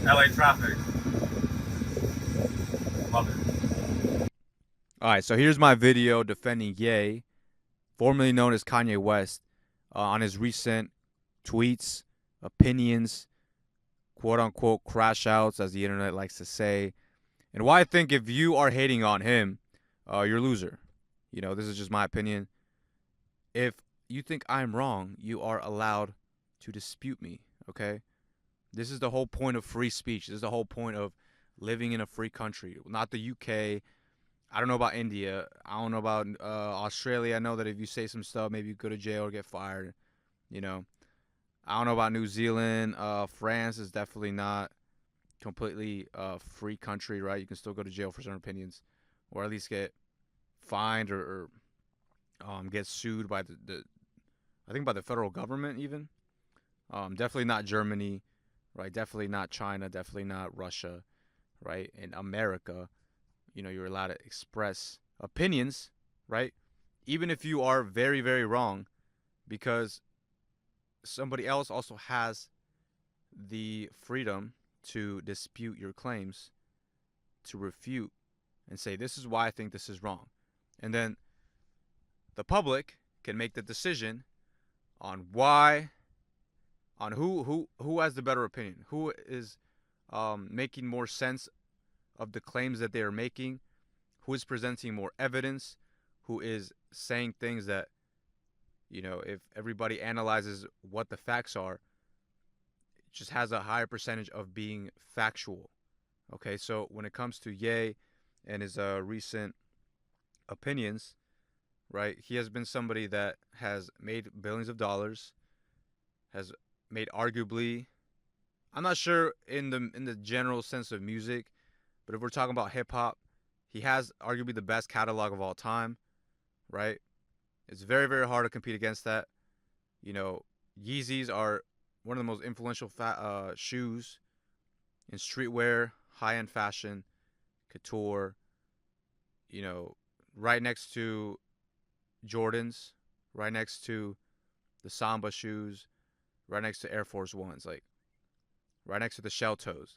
LA traffic. Love it. All right, so here's my video defending Ye, formerly known as Kanye West, on his recent tweets, opinions, quote unquote crash outs, as the internet likes to say, and why I think if you are hating on him, you're a loser. This is just my opinion. If you think I'm wrong, you are allowed to dispute me, okay? This is the whole point of free speech. This is the whole point of living in a free country, not the UK. I don't know about India. I don't know about Australia. I know that if you say some stuff, maybe you go to jail or get fired. You know, I don't know about New Zealand. France is definitely not completely free country, right? You can still go to jail for certain opinions, or at least get fined or get sued by the I think by the federal government even. Definitely not Germany, right? Definitely not China. Definitely not Russia, right? In America, you're allowed to express opinions, right? Even if you are very, very wrong, because somebody else also has the freedom to dispute your claims, to refute and say, this is why I think this is wrong. And then the public can make the decision on why, on who has the better opinion, who is making more sense of the claims that they are making, who is presenting more evidence, who is saying things that, if everybody analyzes what the facts are, it just has a higher percentage of being factual. Okay, so when it comes to Ye and his recent opinions, right, he has been somebody that has made billions of dollars, has made arguably, I'm not sure in the general sense of music, but if we're talking about hip hop, he has arguably the best catalog of all time, right? It's very, very hard to compete against that. You know, Yeezys are one of the most influential shoes in streetwear, high end fashion, couture, you know, right next to Jordans, right next to the Samba shoes, right next to Air Force Ones, like right next to the shell toes.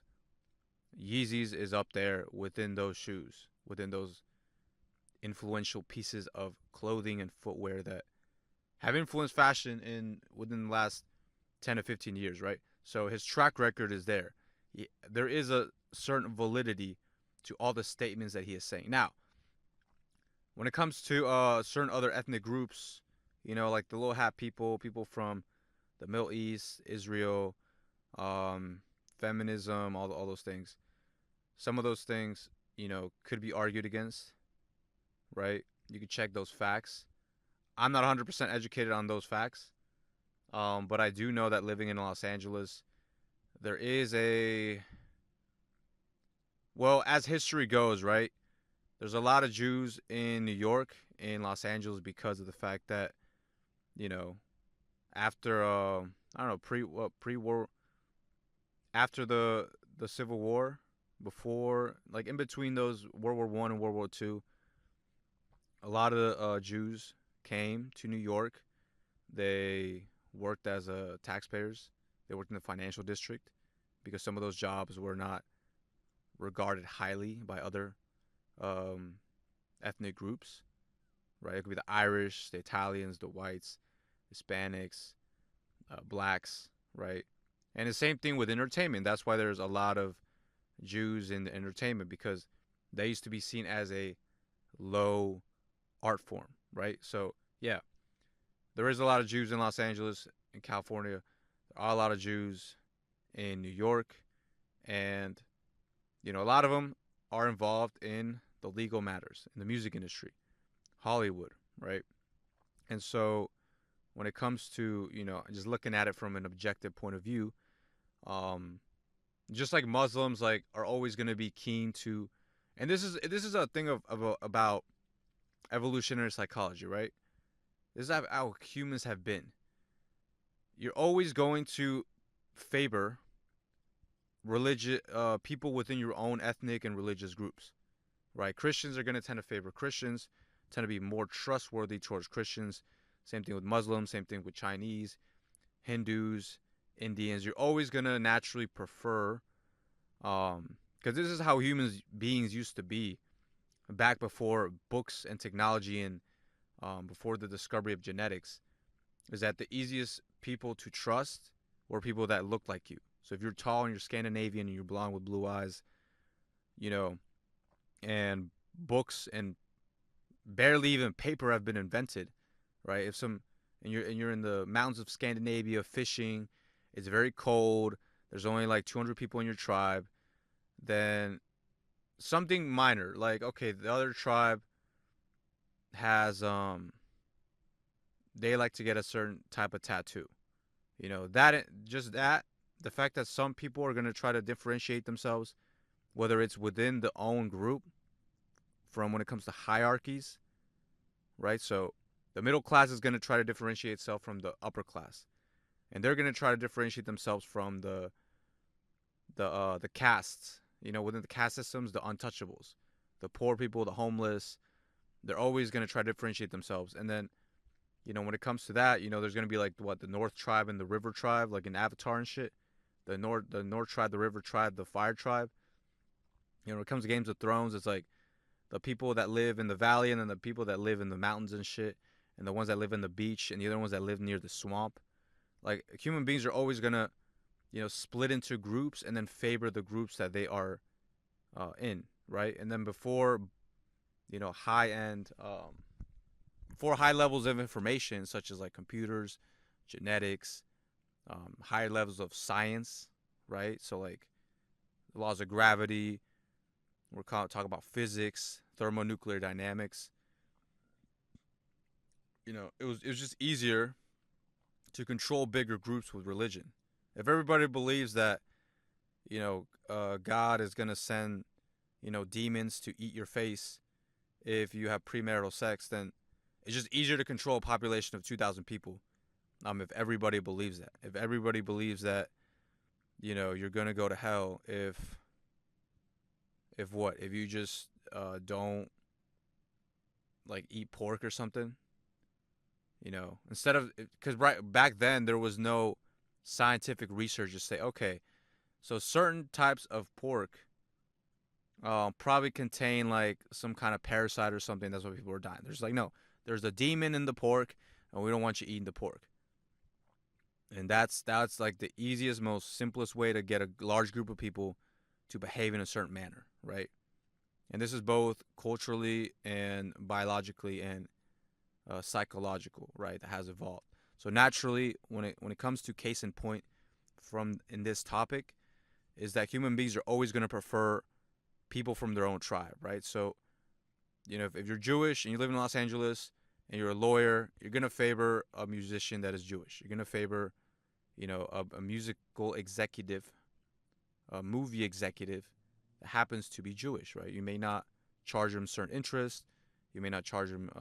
Yeezys is up there within those shoes, within those influential pieces of clothing and footwear that have influenced fashion in within the last 10 to 15 years, right? So his track record is there. There is a certain validity to all the statements that he is saying. Now, when it comes to certain other ethnic groups, like the little hat people, people from the Middle East, Israel, um, feminism, all those things. Some of those things, could be argued against, right? You can check those facts. I'm not 100% educated on those facts, but I do know that living in Los Angeles, there is well, as history goes, right? There's a lot of Jews in New York, in Los Angeles, because of the fact that, you know, after I don't know, pre-war, after the Civil War, before, like in between those World War I and World War II, a lot of the Jews came to New York. They worked as taxpayers. They worked in the financial district because some of those jobs were not regarded highly by other um, ethnic groups, right? It could be the Irish, the Italians, the whites, Hispanics, blacks, right? And the same thing with entertainment. That's why there's a lot of Jews in entertainment because they used to be seen as a low art form, right? So, yeah, there is a lot of Jews in Los Angeles, in California. There are a lot of Jews in New York. And, a lot of them are involved in the legal matters in the music industry, Hollywood, right? And so when it comes to, just looking at it from an objective point of view, um, just like Muslims like are always going to be keen to, and this is a thing about evolutionary psychology, right? This is how humans have been. You're always going to favor religious people within your own ethnic and religious groups, right? Christians are going to tend to favor Christians, tend to be more trustworthy towards Christians. Same thing with Muslims, same thing with Chinese, Hindus, Indians. You're always going to naturally prefer Because this is how humans beings used to be back before books and technology and before the discovery of genetics. Is that the easiest people to trust were people that looked like you. So if you're tall and you're Scandinavian and you're blonde with blue eyes, you know, and books and barely even paper have been invented, right? If some and you're in the mountains of Scandinavia fishing, it's very cold. There's only like 200 people in your tribe. Then something minor, like okay, the other tribe has they like to get a certain type of tattoo. That just that the fact that some people are going to try to differentiate themselves, whether it's within the own group from when it comes to hierarchies, right? So the middle class is going to try to differentiate itself from the upper class, and they're going to try to differentiate themselves from the castes. Within the caste systems, the untouchables, the poor people, the homeless. They're always going to try to differentiate themselves, and then when it comes to that, there's going to be like what the North tribe and the River tribe, like in Avatar and shit. The North tribe, the River tribe, the Fire tribe. When it comes to Games of Thrones, it's like the people that live in the valley and then the people that live in the mountains and shit, and the ones that live in the beach and the other ones that live near the swamp. Like human beings are always gonna, split into groups and then favor the groups that they are in, right? And then high end, before high levels of information such as like computers, genetics, higher levels of science, right? So like the laws of gravity. We're talking about physics, thermonuclear dynamics. It was just easier to control bigger groups with religion. If everybody believes that God is gonna send demons to eat your face if you have premarital sex, then it's just easier to control a population of 2,000 people. If everybody believes that, if everybody believes that you're gonna go to hell if you just don't like eat pork or something. Instead of because right back then there was no scientific research to say okay, so certain types of pork probably contain like some kind of parasite or something. That's why people are dying. There's like no, there's a demon in the pork, and we don't want you eating the pork. And that's like the easiest, most simplest way to get a large group of people to behave in a certain manner, right? And this is both culturally and biologically and psychological, right? That has evolved. So naturally, when it comes to case in point from in this topic, is that human beings are always going to prefer people from their own tribe, right? So if you're Jewish and you live in Los Angeles and you're a lawyer, you're going to favor a musician that is Jewish. You're going to favor a musical executive, a movie executive that happens to be Jewish, right? You may not charge him certain interest. You may not charge him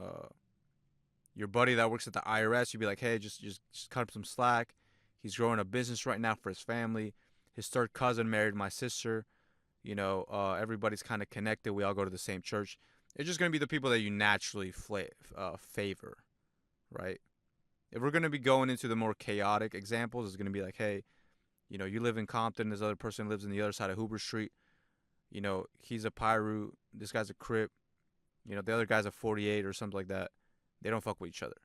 your buddy that works at the IRS. You'd be like, hey, just cut him some slack. He's growing a business right now for his family. His third cousin married my sister. Everybody's kind of connected. We all go to the same church. It's just going to be the people that you naturally favor, right? If we're going to be going into the more chaotic examples, it's going to be like, hey, you live in Compton. This other person lives on the other side of Hoover Street. He's a Pyru. This guy's a Crip. The other guy's a 48 or something like that. They don't fuck with each other,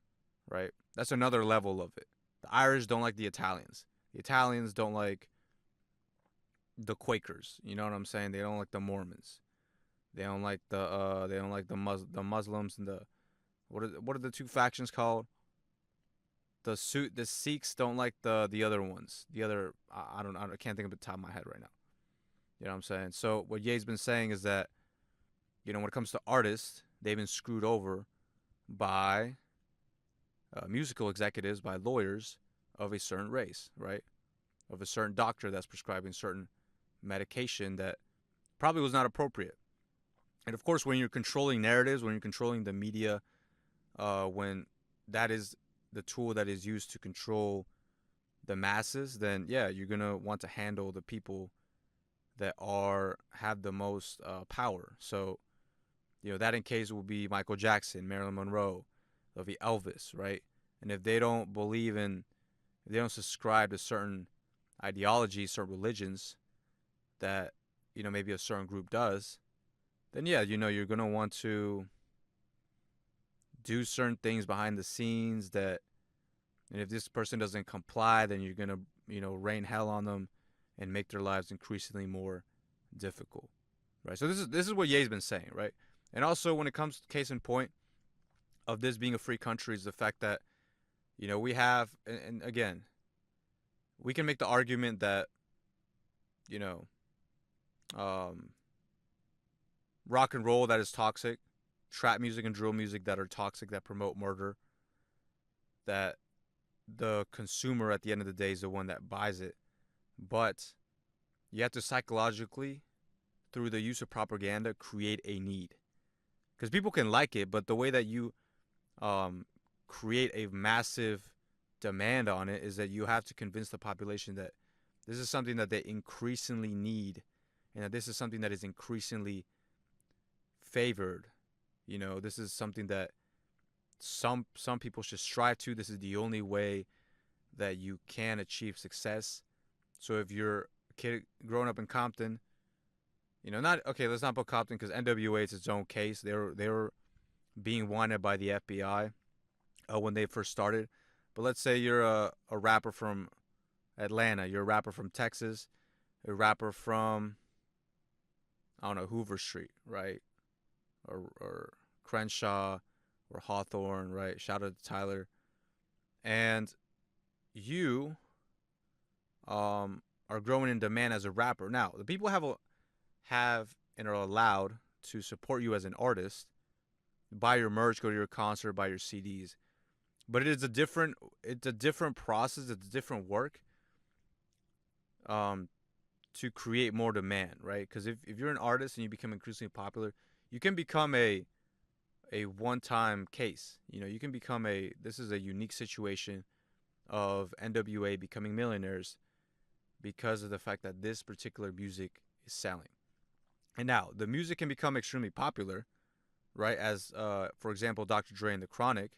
right? That's another level of it. The Irish don't like the Italians. The Italians don't like the Quakers. You know what I'm saying? They don't like the Mormons. They don't like the Muslims and the what are the two factions called? The Sikhs don't like the other ones. The other I can't think of the top of my head right now. You know what I'm saying? So what Ye's been saying is that when it comes to artists, they've been screwed over by musical executives, by lawyers of a certain race, right? Of a certain doctor that's prescribing certain medication that probably was not appropriate. And of course, when you're controlling narratives, when you're controlling the media, when that is the tool that is used to control the masses, then yeah, you're gonna want to handle the people that have the most power. So that in case will be Michael Jackson, Marilyn Monroe, it'll be Elvis, right? And if they don't if they don't subscribe to certain ideologies, certain religions that maybe a certain group does, then yeah, you're going to want to do certain things behind the scenes that, and if this person doesn't comply, then you're going to, rain hell on them and make their lives increasingly more difficult. Right? So this is what Ye's been saying, right? And also when it comes to case in point of this being a free country is the fact that, we have, and again, we can make the argument that, you know, um, rock and roll that is toxic, trap music and drill music that are toxic, that promote murder, that the consumer at the end of the day is the one that buys it. But you have to psychologically, through the use of propaganda, create a need. Because people can like it, but the way that you um, create a massive demand on it is that you have to convince the population that this is something that they increasingly need and that this is something that is increasingly favored. This is something that some people should strive to. This is the only way that you can achieve success. So if you're a kid growing up in Compton, not okay. Let's not put Compton because NWA is its own case. They were being wanted by the FBI when they first started. But let's say you're a rapper from Atlanta. You're a rapper from Texas. A rapper from, I don't know, Hoover Street, right? Or Crenshaw or Hawthorne, right? Shout out to Tyler. And you are growing in demand as a rapper. Now, the people have and are allowed to support you as an artist, buy your merch, go to your concert, buy your CDs. But it's a different process, it's a different work to create more demand, right? Because if you're an artist and you become increasingly popular, you can become a one-time case. You can become this is a unique situation of NWA becoming millionaires because of the fact that this particular music is selling. And now, the music can become extremely popular, right? As, for example, Dr. Dre and The Chronic,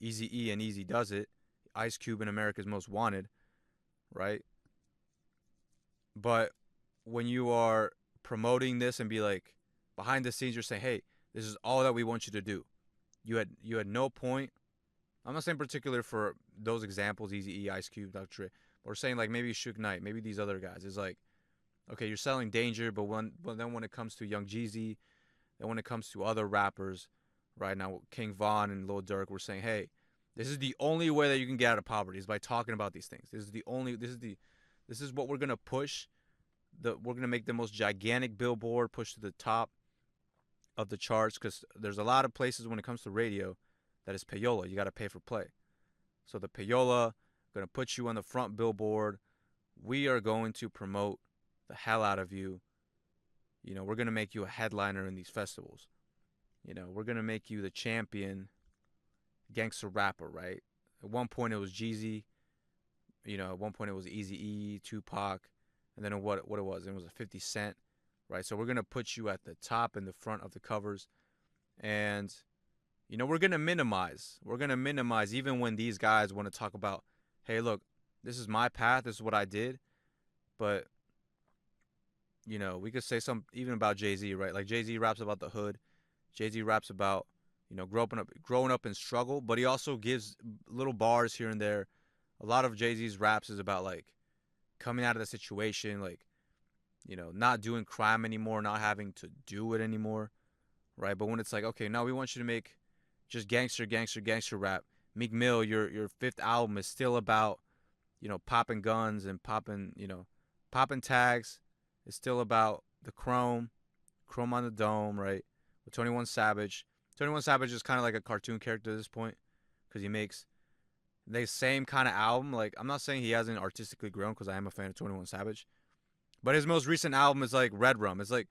Eazy-E and Easy Does It, Ice Cube and America's Most Wanted, right? But when you are promoting this and be like, behind the scenes, you're saying, hey, this is all that we want you to do. You had no point. I'm not saying particular for those examples, Eazy-E, Ice Cube, Dr. Dre. But we're saying like maybe Suge Knight, maybe these other guys. It's like, okay, you're selling danger, but then when it comes to Young Jeezy, then when it comes to other rappers, right now King Von and Lil Durk, we're saying, hey, this is the only way that you can get out of poverty is by talking about these things. This is what we're gonna push. We're gonna make the most gigantic billboard push to the top of the charts because there's a lot of places when it comes to radio that is payola. You got to pay for play. So the payola gonna put you on the front billboard. We are going to promote the hell out of you. We're gonna make you a headliner in these festivals. We're gonna make you the champion gangster rapper, right? At one point it was Jeezy. At one point it was Eazy-E, Tupac, and then what it was? It was a 50 Cent, right? So we're gonna put you at the top in the front of the covers, and we're gonna minimize. We're gonna minimize even when these guys want to talk about, hey, look, this is my path. This is what I did, but we could say some even about Jay-Z, right? Like Jay-Z raps about the hood. Jay-Z raps about, growing up in struggle, but he also gives little bars here and there. A lot of Jay-Z's raps is about like coming out of the situation, like, not doing crime anymore, not having to do it anymore, right? But when it's like, okay, now we want you to make just gangster rap. Meek Mill, your fifth album is still about, popping guns and popping tags. It's still about the chrome on the dome, right? With 21 Savage. 21 Savage is kind of like a cartoon character at this point because he makes the same kind of album. Like, I'm not saying he hasn't artistically grown because I am a fan of 21 Savage. But his most recent album is like Red Rum. It's like,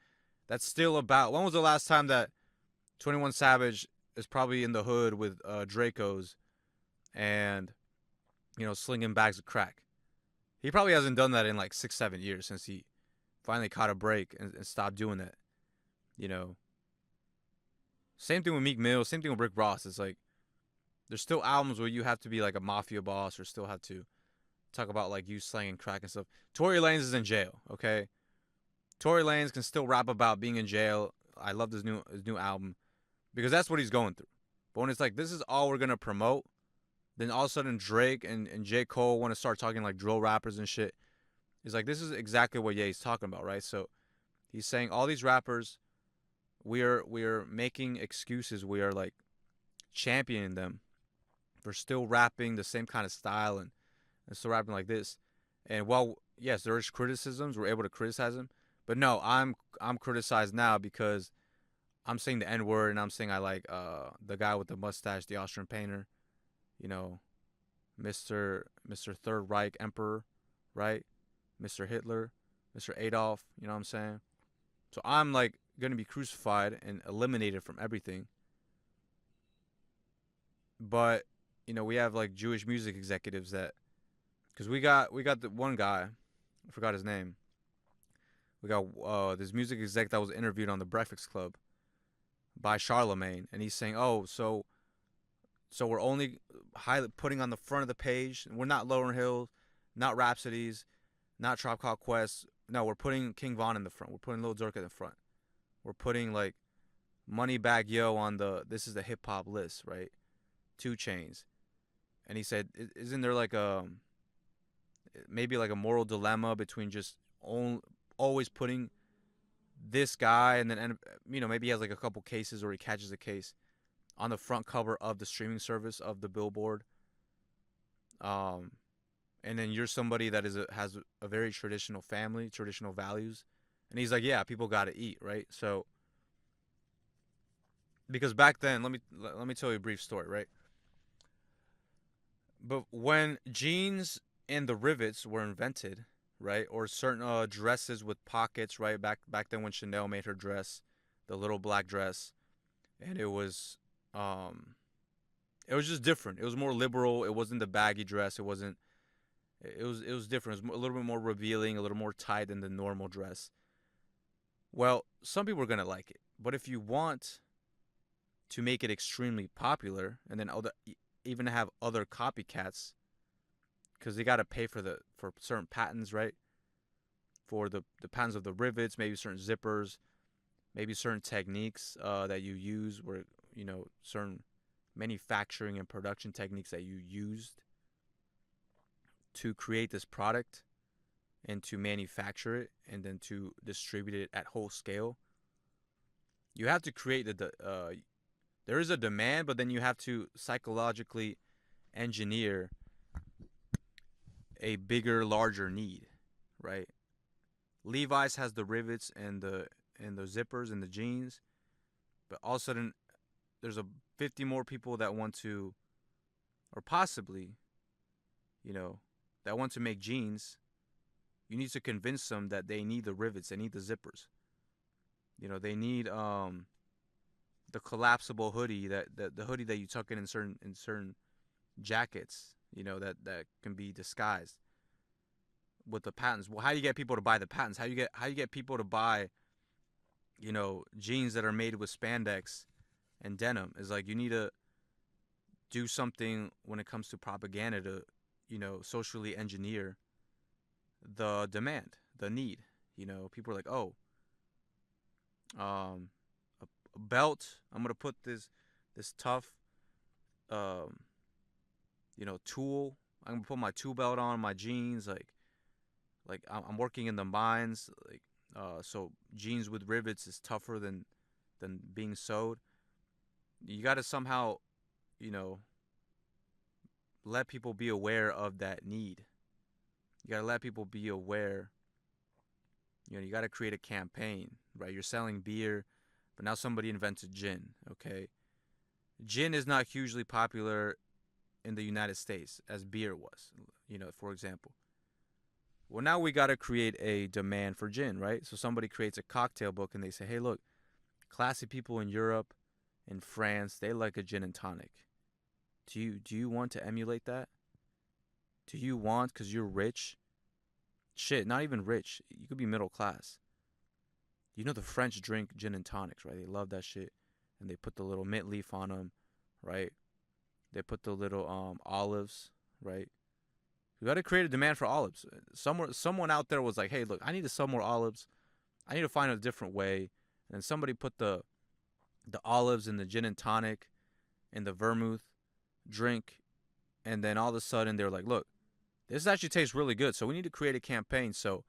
that's still about, when was the last time that 21 Savage is probably in the hood with Dracos and, slinging bags of crack? He probably hasn't done that in like 6-7 years since he finally caught a break and stopped doing that. Same thing with Meek Mill, same thing with Rick Ross. It's like, there's still albums where you have to be like a mafia boss or still have to talk about like you slanging crack and stuff. Tory Lanez is in jail, okay? Tory Lanez can still rap about being in jail. I love his new album because that's what he's going through. But when it's like this is all we're gonna promote, then all of a sudden Drake and J. Cole want to start talking like drill rappers and shit. It's like this is exactly what Ye's talking about, right? So he's saying all these rappers, we are making excuses. We are like championing them for still rapping the same kind of style and still rapping like this. And while yes, there is criticisms, we're able to criticize him. But no, I'm criticized now because I'm saying the N word and I'm saying I like the guy with the mustache, the Austrian painter, you know, Mr. Third Reich Emperor, right? Mr. Hitler, Mr. Adolf, you know what I'm saying? So I'm like gonna be crucified and eliminated from everything. But we have like Jewish music executives that, because we got the one guy, I forgot his name. We got this music exec that was interviewed on the Breakfast Club by Charlemagne, and he's saying, "Oh, so we're only putting on the front of the page. We're not Lauryn Hill, not Rhapsodies, not Tribe Called Quest. No, we're putting King Von in the front. We're putting Lil Durk in the front. We're putting like Moneybagg Yo on this is the hip hop list, right? 2 Chainz." And he said, "Isn't there like maybe like a moral dilemma between just always putting this guy and then maybe he has like a couple cases or he catches a case on the front cover of the streaming service of the Billboard, um, and then you're somebody that has a very traditional family, traditional values." And he's like, "Yeah, people got to eat, right?" So because back then, let me tell you a brief story, right? But when jeans and the rivets were invented, right, or certain dresses with pockets, right, back then when Chanel made her dress, the little black dress, and um, it was just different. It was more liberal. It wasn't the baggy dress. It wasn't. It was different. It was a little bit more revealing, a little more tight than the normal dress. Well, some people are gonna like it, but if you want to make it extremely popular, and then even have other copycats, because they got to pay for certain patents, right? For the patents of the rivets, maybe certain zippers, maybe certain techniques that you use, where certain manufacturing and production techniques that you used to create this product and to manufacture it and then to distribute it at whole scale. You have to create there is a demand, but then you have to psychologically engineer a bigger, larger need, right? Levi's has the rivets and the zippers and the jeans, but all of a sudden there's 50 more people that want to, or possibly, that want to make jeans. You need to convince them that they need the rivets, they need the zippers. They need the collapsible hoodie, that the hoodie that you tuck in certain jackets, that can be disguised with the patents. Well, how do you get people to buy the patents? How you get people to buy, jeans that are made with spandex and denim? Is like you need to do something when it comes to propaganda to, socially engineer the demand, the need. People are like, oh, um, a belt. I'm gonna put this tough, um, tool. I'm gonna put my tool belt on my jeans, like I'm working in the mines, like so jeans with rivets is tougher than being sewed. You got to somehow, you know, let people be aware of that need. You got to let people be aware. You got to create a campaign, right? You're selling beer, but now somebody invented gin, okay? Gin is not hugely popular in the United States as beer was, for example. Well, now we got to create a demand for gin, right? So somebody creates a cocktail book and they say, hey, look, classy people in Europe, in France, they like a gin and tonic. Do you want to emulate that? Do you want, because you're rich? Shit, not even rich. You could be middle class. The French drink gin and tonics, right? They love that shit. And they put the little mint leaf on them, right? They put the little olives, right? We got to create a demand for olives. Someone out there was like, hey, look, I need to sell more olives. I need to find a different way. And somebody put the olives in the gin and tonic and the vermouth drink, and then all of a sudden they're like, look, this actually tastes really good. So we need to create a campaign. So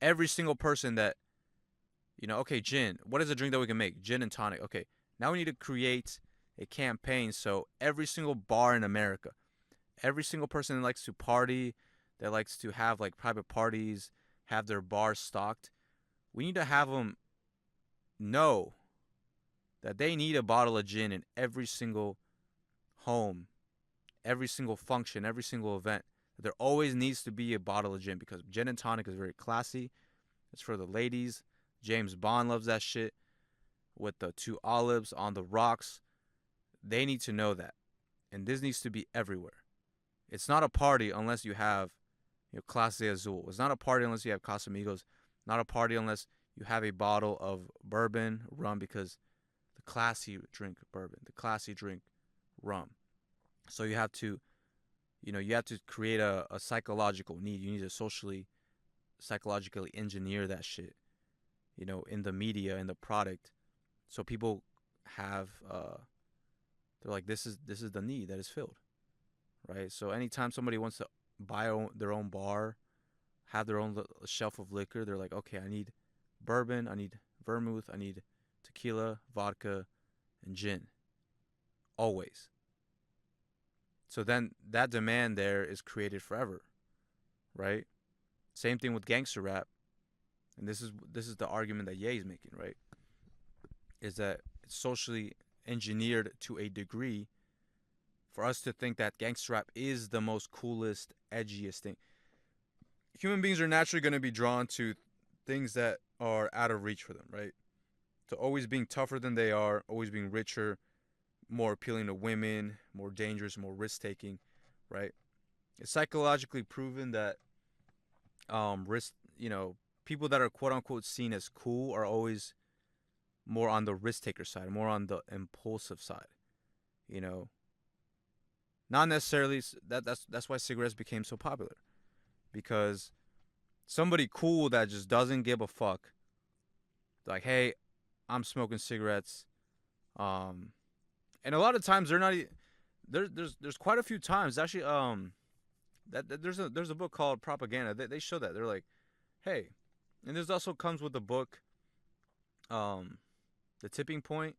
every single person that, okay, gin. What is a drink that we can make? Gin and tonic. Okay, now we need to create a campaign. So every single bar in America, every single person that likes to party, that likes to have like private parties, have their bars stocked, we need to have them know that they need a bottle of gin in every single home, every single function, every single event. There always needs to be a bottle of gin because gin and tonic is very classy. It's for the ladies. James Bond loves that shit with the two olives on the rocks. They need to know that. And this needs to be everywhere. It's not a party unless you have Clase Azul. It's not a party unless you have Casamigos. Not a party unless you have a bottle of bourbon, rum, because the classy drink bourbon, the classy drink rum. So you have to, you have to create a psychological need. You need to psychologically engineer that shit, in the media, in the product. So people have, they're like, this is the need that is filled, right? So anytime somebody wants to buy their own bar, have their own shelf of liquor, they're like, okay, I need bourbon, I need vermouth, I need tequila, vodka, and gin. Always. So then that demand there is created forever, right? Same thing with gangster rap, and this is the argument that Ye is making, right? Is that it's socially engineered to a degree for us to think that gangster rap is the most coolest, edgiest thing. Human beings are naturally going to be drawn to things that are out of reach for them, right? So always being tougher than they are, always being richer, more appealing to women, more dangerous, more risk taking, right? It's psychologically proven that risk, people that are quote unquote seen as cool are always more on the risk taker side, more on the impulsive side, you know. Not necessarily that's why cigarettes became so popular, because somebody cool that just doesn't give a fuck, like, hey, I'm smoking cigarettes, and a lot of times they're not. There's quite a few times actually. That there's a book called Propaganda. They show that they're like, hey, and this also comes with the book, the tipping point,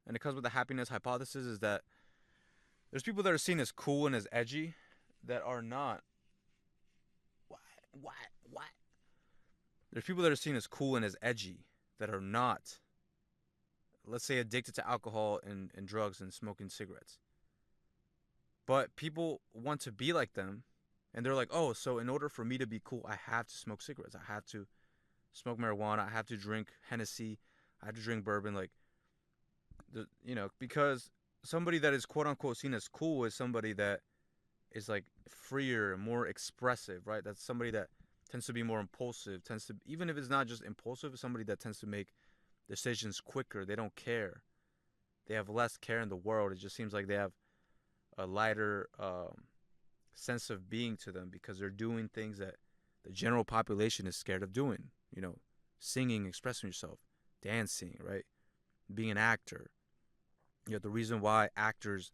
and it comes with the happiness hypothesis. Is that there's people that are seen as cool and as edgy that are not. What? What? There's people that are seen as cool and as edgy that are not, let's say, addicted to alcohol and drugs and smoking cigarettes. But people want to be like them, and they're like, oh, so in order for me to be cool, I have to smoke cigarettes. I have to smoke marijuana. I have to drink Hennessy. I have to drink bourbon. Like, because somebody that is quote unquote seen as cool is somebody that is like freer, more expressive, right? That's somebody that tends to be more impulsive, tends to, even if it's not just impulsive, somebody that tends to make decisions quicker. They don't care. They have less care in the world. It just seems like they have a lighter sense of being to them because they're doing things that the general population is scared of doing. Singing, expressing yourself, dancing, right? Being an actor. The reason why actors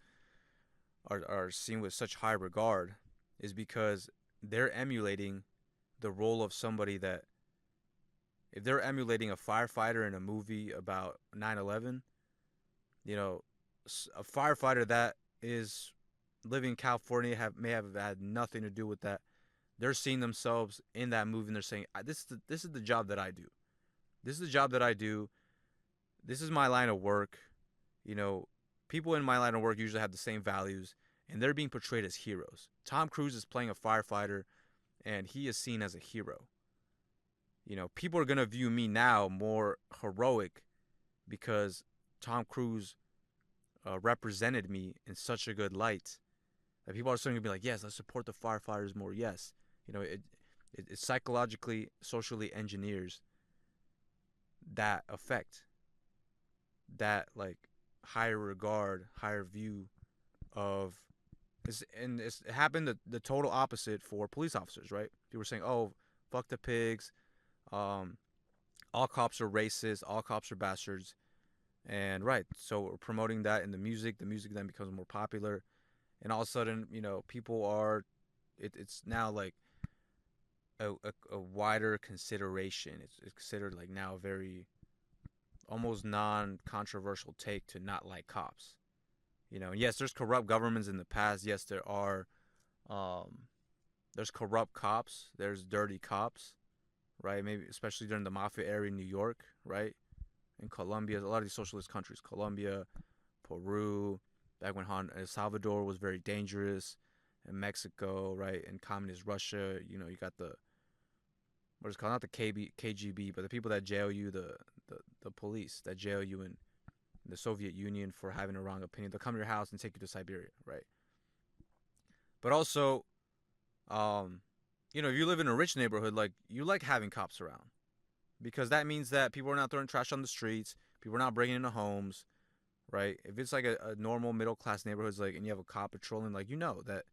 are seen with such high regard is because they're emulating the role of somebody that, if they're emulating a firefighter in a movie about 9/11, a firefighter that is living in California may have had nothing to do with that. They're seeing themselves in that movie and they're saying, this is the job that I do. This is the job that I do. This is my line of work. People in my line of work usually have the same values, and they're being portrayed as heroes. Tom Cruise is playing a firefighter, and he is seen as a hero. People are going to view me now more heroic because Tom Cruise represented me in such a good light that people are starting to be like, yes, let's support the firefighters more. Yes. It psychologically, socially engineers that effect, that like higher regard, higher view of, it happened the total opposite for police officers, right? People were saying, oh, fuck the pigs, all cops are racist, all cops are bastards. And right, so we're promoting that in the music. The music then becomes more popular, and all of a sudden, people are. It's now like a wider consideration. It's considered like now a very almost non-controversial take to not like cops. Yes, there's corrupt governments in the past. Yes, there are. Um, there's corrupt cops. There's dirty cops, right? Maybe especially during the mafia era in New York, right? In Colombia, a lot of these socialist countries, Colombia, Peru, back when El Salvador was very dangerous, and Mexico, right, and communist Russia. You got the what is it called, not the KGB, but the people that jail you, the police that jail you in the Soviet Union for having a wrong opinion. They'll come to your house and take you to Siberia, right? But also, if you live in a rich neighborhood, like you like having cops around because that means that people are not throwing trash on the streets, people are not breaking into homes, right? If it's like a normal middle class neighborhood, like, and you have a cop patrolling, like that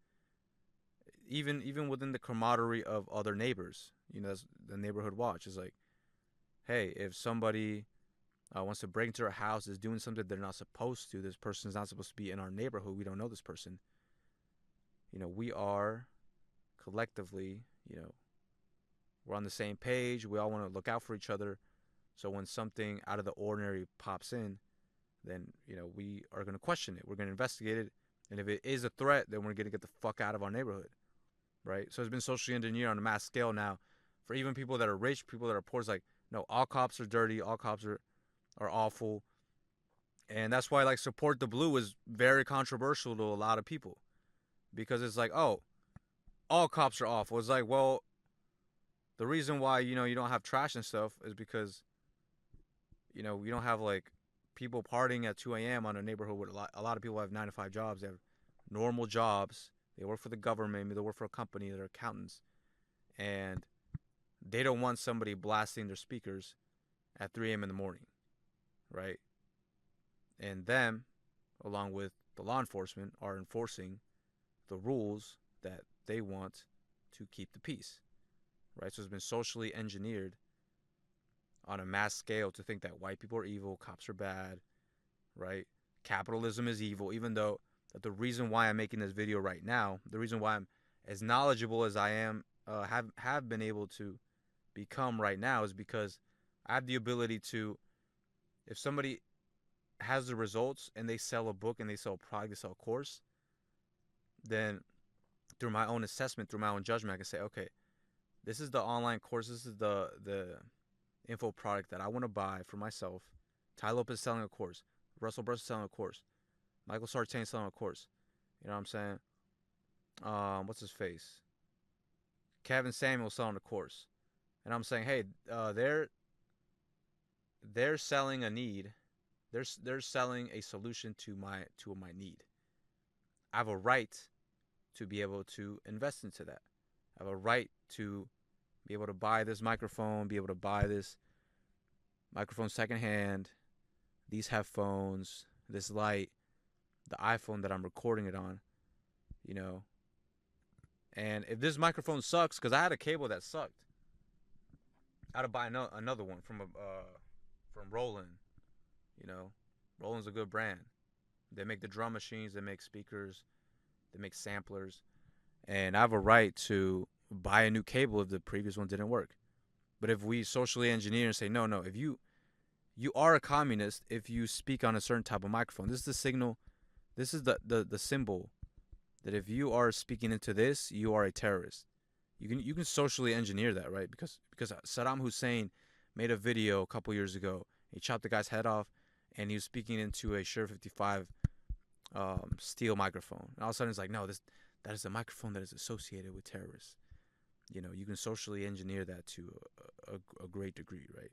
even within the camaraderie of other neighbors, that's the neighborhood watch is like, hey, if somebody wants to break into our house, is doing something they're not supposed to, this person's not supposed to be in our neighborhood, we don't know this person. We are collectively, we're on the same page. We all want to look out for each other. So when something out of the ordinary pops in, then, we are going to question it. We're going to investigate it. And if it is a threat, then we're going to get the fuck out of our neighborhood, right? So it's been socially engineered on a mass scale now for even people that are rich, people that are poor. It's like, no, all cops are dirty. All cops are awful. And that's why, like, support the blue is very controversial to a lot of people because it's like, oh, all cops are awful. It's like, well, the reason why, you don't have trash and stuff is because, you don't have, like, people partying at 2 a.m. on a neighborhood where a lot of people have 9 to 5 jobs. They have normal jobs. They work for the government. Maybe they work for a company. They're accountants. And they don't want somebody blasting their speakers at 3 a.m. in the morning, right? And them, along with the law enforcement, are enforcing the rules that they want to keep the peace, right? So it's been socially engineered on a mass scale to think that white people are evil, cops are bad, right? Capitalism is evil, even though that the reason why I'm making this video right now, the reason why I'm as knowledgeable as I am, have been able to become right now is because I have the ability to, if somebody has the results and they sell a book and they sell a product, they sell a course, then through my own assessment, through my own judgment, I can say, okay, this is the online course, this is the info product that I want to buy for myself. Ty Lopez is selling a course. Russell Brunson is selling a course. Michael Sartain is selling a course. You know what I'm saying? What's his face? Kevin Samuel selling a course. And I'm saying, hey, they're selling a need. They're selling a solution to my need. I have a right to be able to invest into that. I have a right to be able to buy this microphone, be able to buy this microphone secondhand, these headphones, this light, the iPhone that I'm recording it on, And if this microphone sucks, because I had a cable that sucked, I had to buy another one from Roland. Roland's a good brand. They make the drum machines, they make speakers, they make samplers, and I have a right to buy a new cable if the previous one didn't work. But if we socially engineer and say, no, if you are a communist if you speak on a certain type of microphone. This is the signal, this is the symbol that if you are speaking into this, you are a terrorist. You can socially engineer that, right? Because Saddam Hussein made a video a couple years ago. He chopped the guy's head off, and he was speaking into a Shure 55 steel microphone. And all of a sudden, it's like, no, that is a microphone that is associated with terrorists. You can socially engineer that to a great degree, right?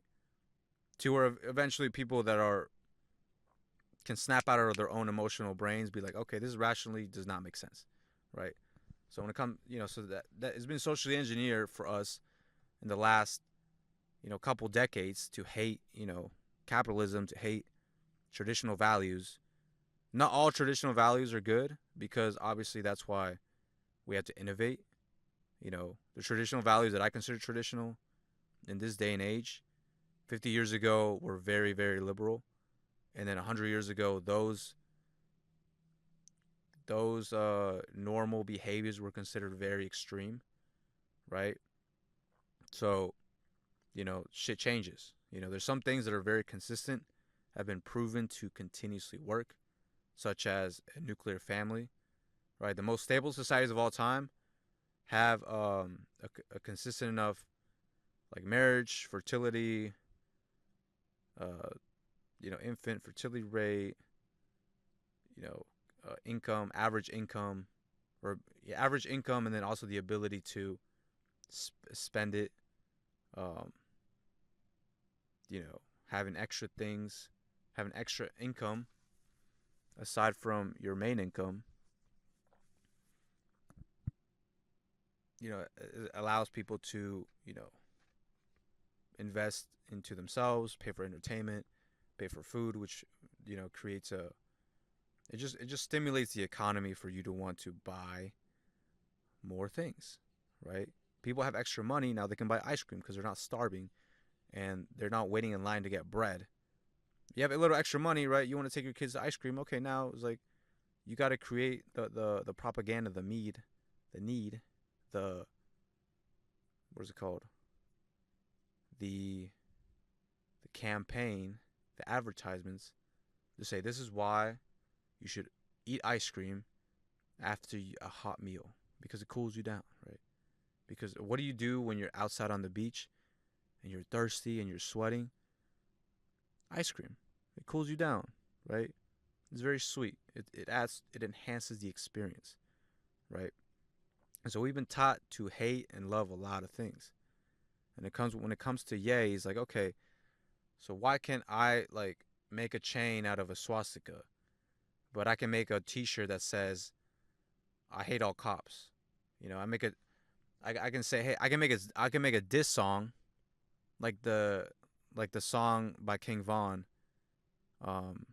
To where eventually people that can snap out of their own emotional brains, be like, okay, this rationally does not make sense, right? So when it comes, so that has been socially engineered for us in the last, couple decades to hate, capitalism, to hate traditional values. Not all traditional values are good because obviously that's why we have to innovate. The traditional values that I consider traditional in this day and age 50 years ago were very, very liberal, and then 100 years ago, those normal behaviors were considered very extreme, right? So, shit changes. There's some things that are very consistent, have been proven to continuously work, such as a nuclear family, right? The most stable societies of all time have a consistent enough like marriage, fertility, uh, infant fertility rate, income, average income, or average income, and then also the ability to spend it, um, having extra things, having extra income aside from your main income, it allows people to, invest into themselves, pay for entertainment, pay for food, which, creates it just stimulates the economy for you to want to buy more things, right? People have extra money now, they can buy ice cream because they're not starving and they're not waiting in line to get bread. You have a little extra money, right? You want to take your kids to ice cream. Okay, now it's like you got to create the propaganda, the need, the what is it called? The campaign, the advertisements to say this is why you should eat ice cream after a hot meal because it cools you down, right? Because what do you do when you're outside on the beach and you're thirsty and you're sweating? Ice cream. It cools you down, right? It's very sweet. It enhances the experience, right? And so we've been taught to hate and love a lot of things. And when it comes to yay, he's like, okay, so why can't I like make a chain out of a swastika, but I can make a T-shirt that says I hate all cops. I can say, hey, I can make a diss song, like the song by King Von, um,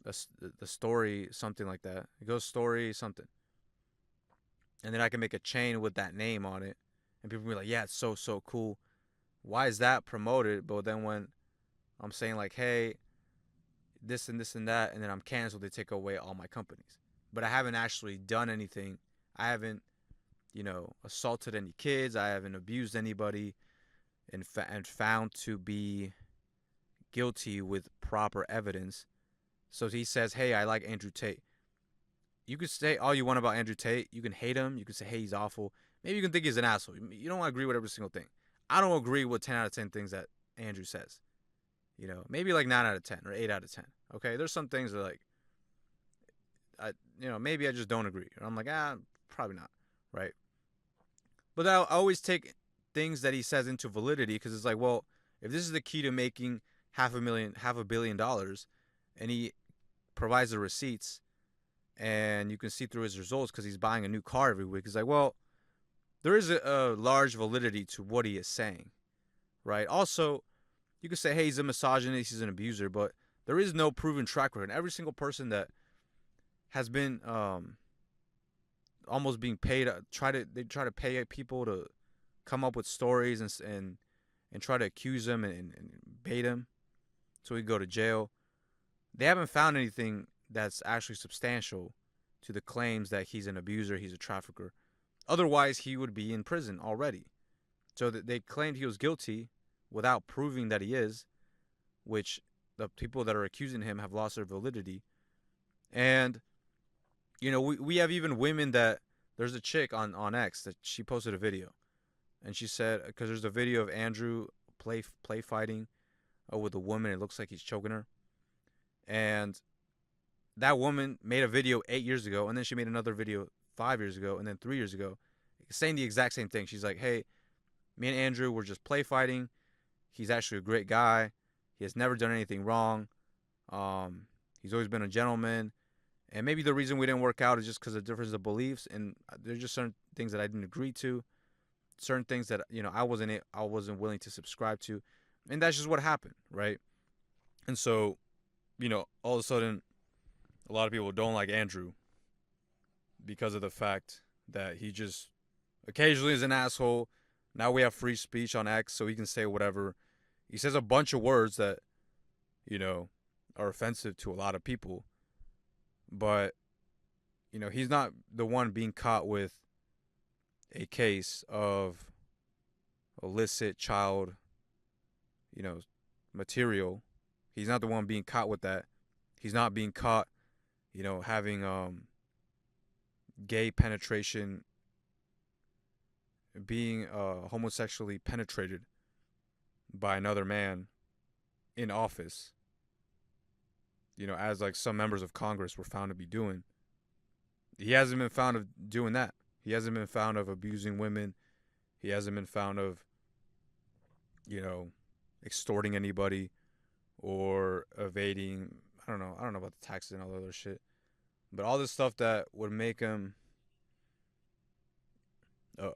the story, something like that. It goes story something, and then I can make a chain with that name on it, and people be like, yeah, it's so cool. Why is that promoted? But then when I'm saying like, hey, this and this and that, and then I'm canceled, they take away all my companies. But I haven't actually done anything. I haven't, assaulted any kids. I haven't abused anybody, and found to be guilty with proper evidence. So he says, hey, I like Andrew Tate. You can say all you want about Andrew Tate. You can hate him. You can say, hey, he's awful. Maybe you can think he's an asshole. You don't want to agree with every single thing. I don't agree with 10 out of 10 things that Andrew says. Maybe like 9 out of 10 or 8 out of 10. Okay, there's some things that like, maybe I just don't agree. Or I'm like, probably not, right? But I always take things that he says into validity because it's like, well, if this is the key to making $500 million, and he provides the receipts, and you can see through his results because he's buying a new car every week. It's like, well, there is a large validity to what he is saying, right? Also, you could say, hey, he's a misogynist, he's an abuser, but there is no proven track record. And every single person that has been almost being paid, they try to pay people to come up with stories and try to accuse him and bait him so he go to jail. They haven't found anything that's actually substantial to the claims that he's an abuser, he's a trafficker. Otherwise, he would be in prison already. So that they claimed he was guilty without proving that he is, which the people that are accusing him have lost their validity. And, we have even women that, there's a chick on X that she posted a video. And she said, because there's a video of Andrew play fighting with a woman, it looks like he's choking her. And that woman made a video 8 years ago, and then she made another video 5 years ago, and then 3 years ago, saying the exact same thing. She's like, hey, me and Andrew were just play fighting. He's actually a great guy. He has never done anything wrong. He's always been a gentleman. And maybe the reason we didn't work out is just because of difference of beliefs. And there's just certain things that I didn't agree to. Certain things that, I wasn't willing to subscribe to. And that's just what happened, right? And so, all of a sudden, a lot of people don't like Andrew because of the fact that he just occasionally is an asshole. Now we have free speech on X, so he can say whatever. He says a bunch of words that, are offensive to a lot of people. But, he's not the one being caught with a case of illicit child, material. He's not the one being caught with that. He's not being caught, having gay penetration, being homosexually penetrated by another man in office, as like some members of Congress were found to be doing. He hasn't been found of doing that. He hasn't been found of abusing women. He hasn't been found of, extorting anybody or evading. I don't know. I don't know about the taxes and all the other shit. But all this stuff that would make him a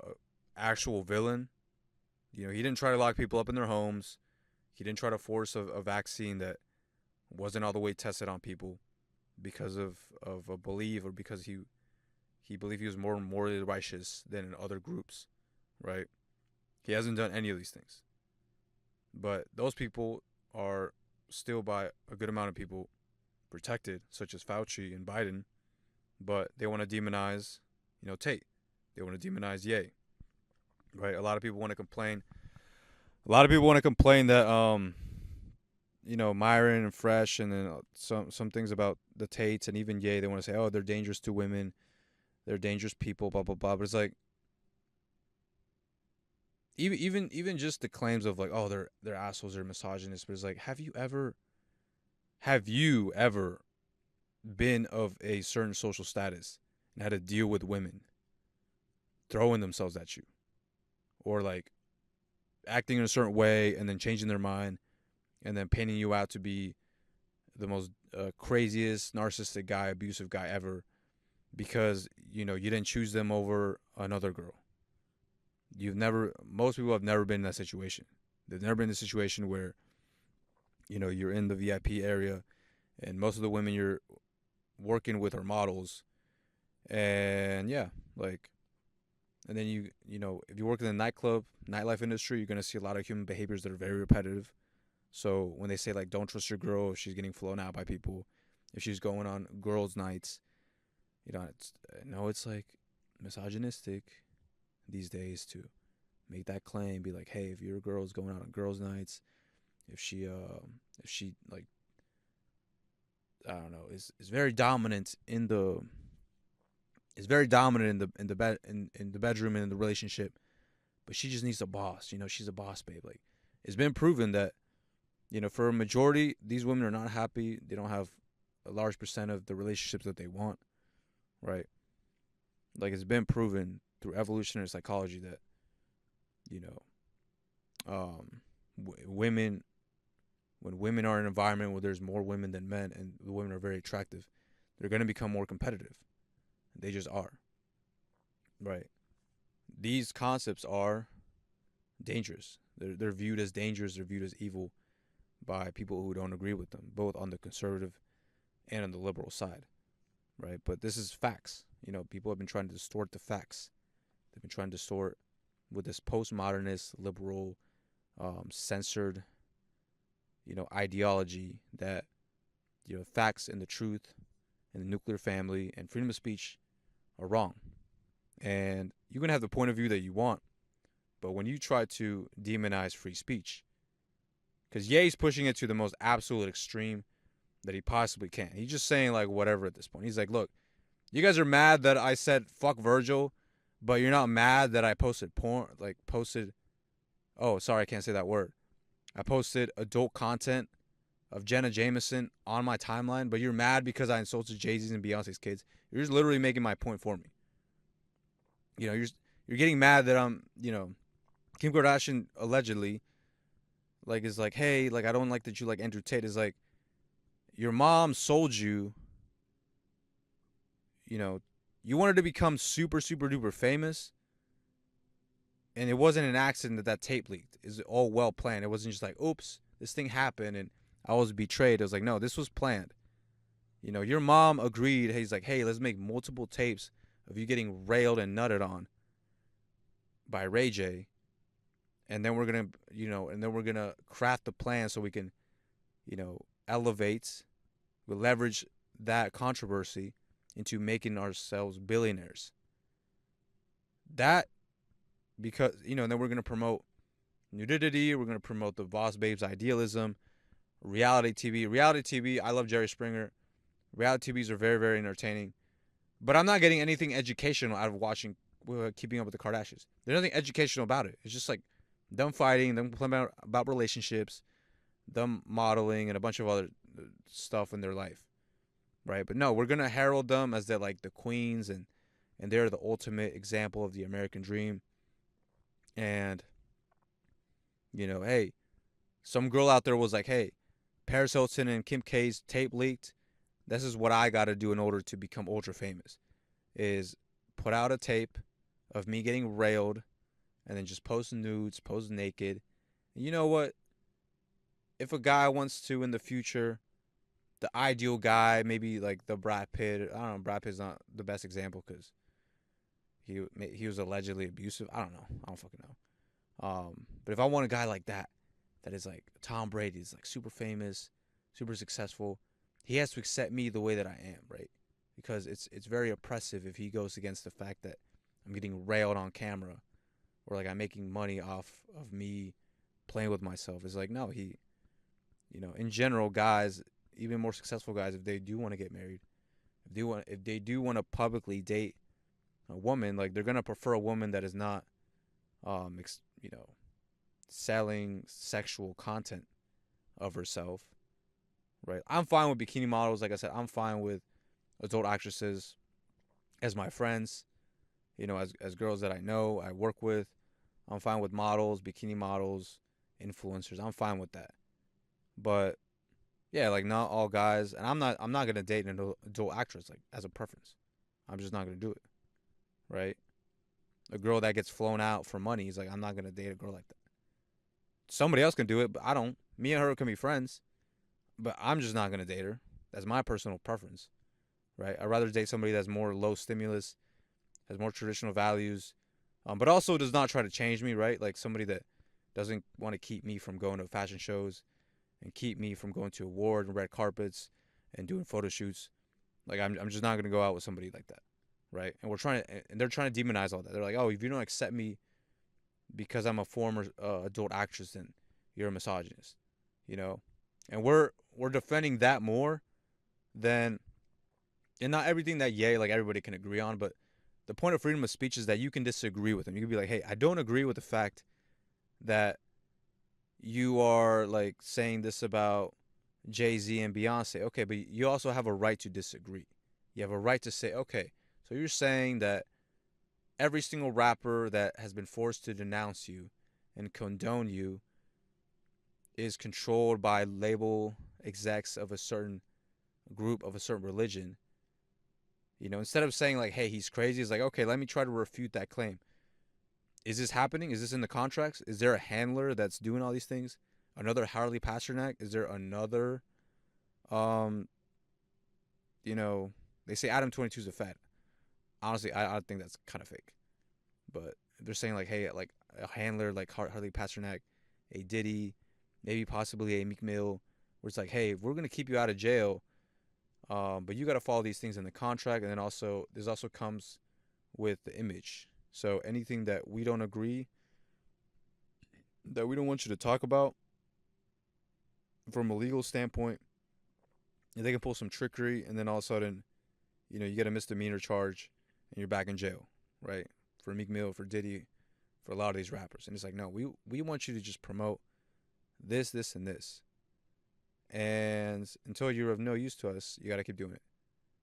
actual villain. He didn't try to lock people up in their homes. He didn't try to force a vaccine that wasn't all the way tested on people because of a belief, or because he believed he was more morally righteous than in other groups, right? He hasn't done any of these things. But those people are still, by a good amount of people, protected, such as Fauci and Biden. But they want to demonize, Tate. They want to demonize Ye, right? A lot of people want to complain. A lot of people want to complain that, Myron and Fresh, and then some things about the Tates and even Ye. They want to say, oh, they're dangerous to women. They're dangerous people, blah, blah, blah. But it's like, even just the claims of like, oh, they're assholes, they're misogynists. But it's like, have you ever been of a certain social status and had to deal with women throwing themselves at you, or like acting in a certain way and then changing their mind and then painting you out to be the most craziest, narcissistic guy, abusive guy ever, because you didn't choose them over another girl? Most people have never been in that situation. They've never been in a situation where you're in the VIP area and most of the women you're working with are models, and yeah, like, and then if you work in the nightlife industry, you're gonna see a lot of human behaviors that are very repetitive. So when they say like, don't trust your girl if she's getting flown out by people, if she's going on girls' nights, it's like misogynistic these days to make that claim. Be like, hey, if your girl's going out on girls' nights, if she like, I don't know, is very dominant in the bedroom and in the relationship, but she just needs a boss. She's a boss babe. Like, it's been proven that for a majority, these women are not happy. They don't have a large percent of the relationships that they want, right? Like, it's been proven through evolutionary psychology that women, when women are in an environment where there's more women than men and the women are very attractive, they're going to become more competitive. They just are, right? These concepts are dangerous. They're viewed as dangerous. They're viewed as evil by people who don't agree with them, both on the conservative and on the liberal side, right? But this is facts. People have been trying to distort the facts. They've been trying to distort with this postmodernist, liberal, censored, ideology that, facts and the truth and the nuclear family and freedom of speech are wrong. And you can have the point of view that you want, but when you try to demonize free speech, because Ye's pushing it to the most absolute extreme that he possibly can. He's just saying like whatever at this point. He's like, look, you guys are mad that I said fuck Virgil, but you're not mad that I posted porn, oh, sorry, I can't say that word. I posted adult content of Jenna Jameson on my timeline, but you're mad because I insulted Jay-Z's and Beyonce's kids. You're just literally making my point for me. You're getting mad that I'm, Kim Kardashian allegedly, like, is like, hey, like, I don't like that you like Andrew Tate. Is like, your mom sold you, you wanted to become super, super duper famous, and it wasn't an accident that tape leaked. It's all well planned. It wasn't just like, oops, this thing happened and I was betrayed. It was like, no, this was planned. Your mom agreed. He's like, hey, let's make multiple tapes of you getting railed and nutted on by Ray J. and then we're gonna, and then we're gonna craft a plan so we can, elevate, we leverage that controversy into making ourselves billionaires. That because and then we're gonna promote nudity. We're gonna promote the boss babes idealism, reality TV. Reality TV. I love Jerry Springer. Reality TVs are very, very entertaining, but I'm not getting anything educational out of watching Keeping Up with the Kardashians. There's nothing educational about it. It's just like them fighting, them playing about relationships, them modeling, and a bunch of other stuff in their life, right? But no, we're gonna herald them as they're like the queens, and they're the ultimate example of the American dream. And hey, some girl out there was like, hey, Paris Hilton and Kim K's tape leaked. This is what I got to do in order to become ultra famous, is put out a tape of me getting railed and then just post nudes, post naked. And you know what? If a guy wants to in the future, the ideal guy, maybe like the Brad Pitt. I don't know. Brad Pitt's not the best example because he was allegedly abusive. I don't know. I don't fucking know. But if I want a guy like that, that is like Tom Brady, is like super famous, super successful, he has to accept me the way that I am, right? Because it's very oppressive if he goes against the fact that I'm getting railed on camera, or like I'm making money off of me playing with myself. It's like, no, in general, guys, even more successful guys, if they do want to get married, if they do want to publicly date a woman, like they're gonna prefer a woman that is not, you know, selling sexual content of herself, right? I'm fine with bikini models. Like I said, I'm fine with adult actresses as my friends, as girls that I know, I work with. I'm fine with models, bikini models, influencers. I'm fine with that. But yeah, like not all guys, and I'm not gonna date an adult actress like as a preference. I'm just not gonna do it, right? A girl that gets flown out for money is like, I'm not gonna date a girl like that. Somebody else can do it, but I don't. Me and her can be friends, but I'm just not gonna date her. That's my personal preference, right? I'd rather date somebody that's more low stimulus, has more traditional values, but also does not try to change me, right? Like somebody that doesn't want to keep me from going to fashion shows and keep me from going to award and red carpets and doing photo shoots. Like I'm just not gonna go out with somebody like that, right? And they're trying to demonize all that. They're like, oh, if you don't accept me because I'm a former adult actress, then you're a misogynist, you know. And we're defending that more than, and not everything that like everybody can agree on, but the point of freedom of speech is that you can disagree with them. You can be like, hey, I don't agree with the fact that you are like saying this about Jay-Z and Beyonce. Okay, but you also have a right to disagree. You have a right to say, okay, so you're saying that every single rapper that has been forced to denounce you and condone you is controlled by label execs of a certain group, of a certain religion. Instead of saying like, hey, he's crazy, it's like, okay, let me try to refute that claim. Is this happening? Is this in the contracts? Is there a handler that's doing all these things? Another Harley Pasternak? Is there another, um, they say Adam 22 is a fat. Honestly, I think that's kind of fake. But they're saying like, hey, like a handler like Harley Pasternak, a Diddy, maybe possibly a Meek Mill, where it's like, hey, we're gonna keep you out of jail, but you got to follow these things in the contract, and then also this also comes with the image. So anything that we don't agree, that we don't want you to talk about, from a legal standpoint, they can pull some trickery, and then all of a sudden, you get a misdemeanor charge, and you're back in jail, right? For Meek Mill, for Diddy, for a lot of these rappers. And it's like, no, we want you to just promote this, this, and this. And until you're of no use to us, you got to keep doing it.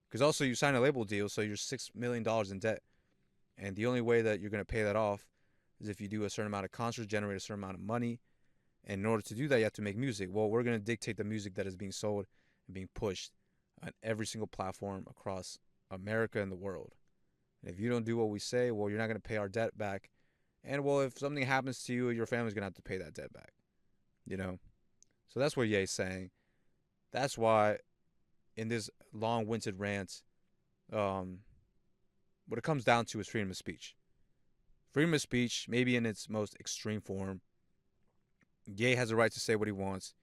Because also you sign a label deal, so you're $6 million in debt. And the only way that you're going to pay that off is if you do a certain amount of concerts, generate a certain amount of money. And in order to do that, you have to make music. Well, we're going to dictate the music that is being sold and being pushed on every single platform across America and the world. And if you don't do what we say, well, you're not going to pay our debt back. And, well, if something happens to you, your family's going to have to pay that debt back. So that's what Ye's saying. That's why in this long-winded rant, what it comes down to is freedom of speech. Freedom of speech, maybe in its most extreme form, Ye has a right to say what he wants.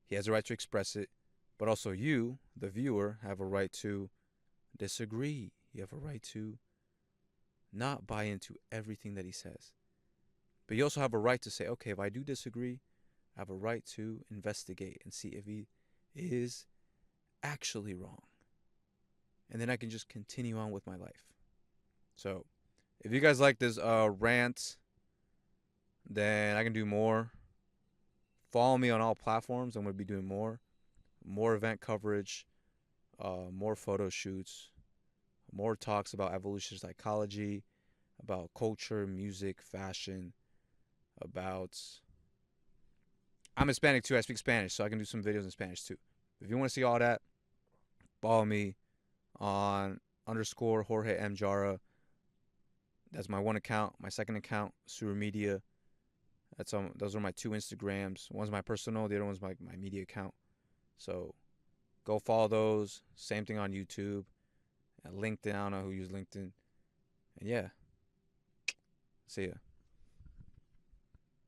He has a right to express it. But also you, the viewer, have a right to disagree. You have a right to not buy into everything that he says. But you also have a right to say, okay, if I do disagree, I have a right to investigate and see if he is actually wrong. And then I can just continue on with my life. So, if you guys like this rant, then I can do more. Follow me on all platforms. I'm going to be doing more event coverage, more photo shoots, more talks about evolutionary psychology, about culture, music, fashion, about. I'm Hispanic too. I speak Spanish, so I can do some videos in Spanish too. If you want to see all that, follow me on underscore Jorge M. Jara. That's my one account. My second account, Suru Media. Those are my two Instagrams. One's my personal, the other one's my media account. So go follow those. Same thing on YouTube. LinkedIn. I don't know who uses LinkedIn. And yeah. See ya.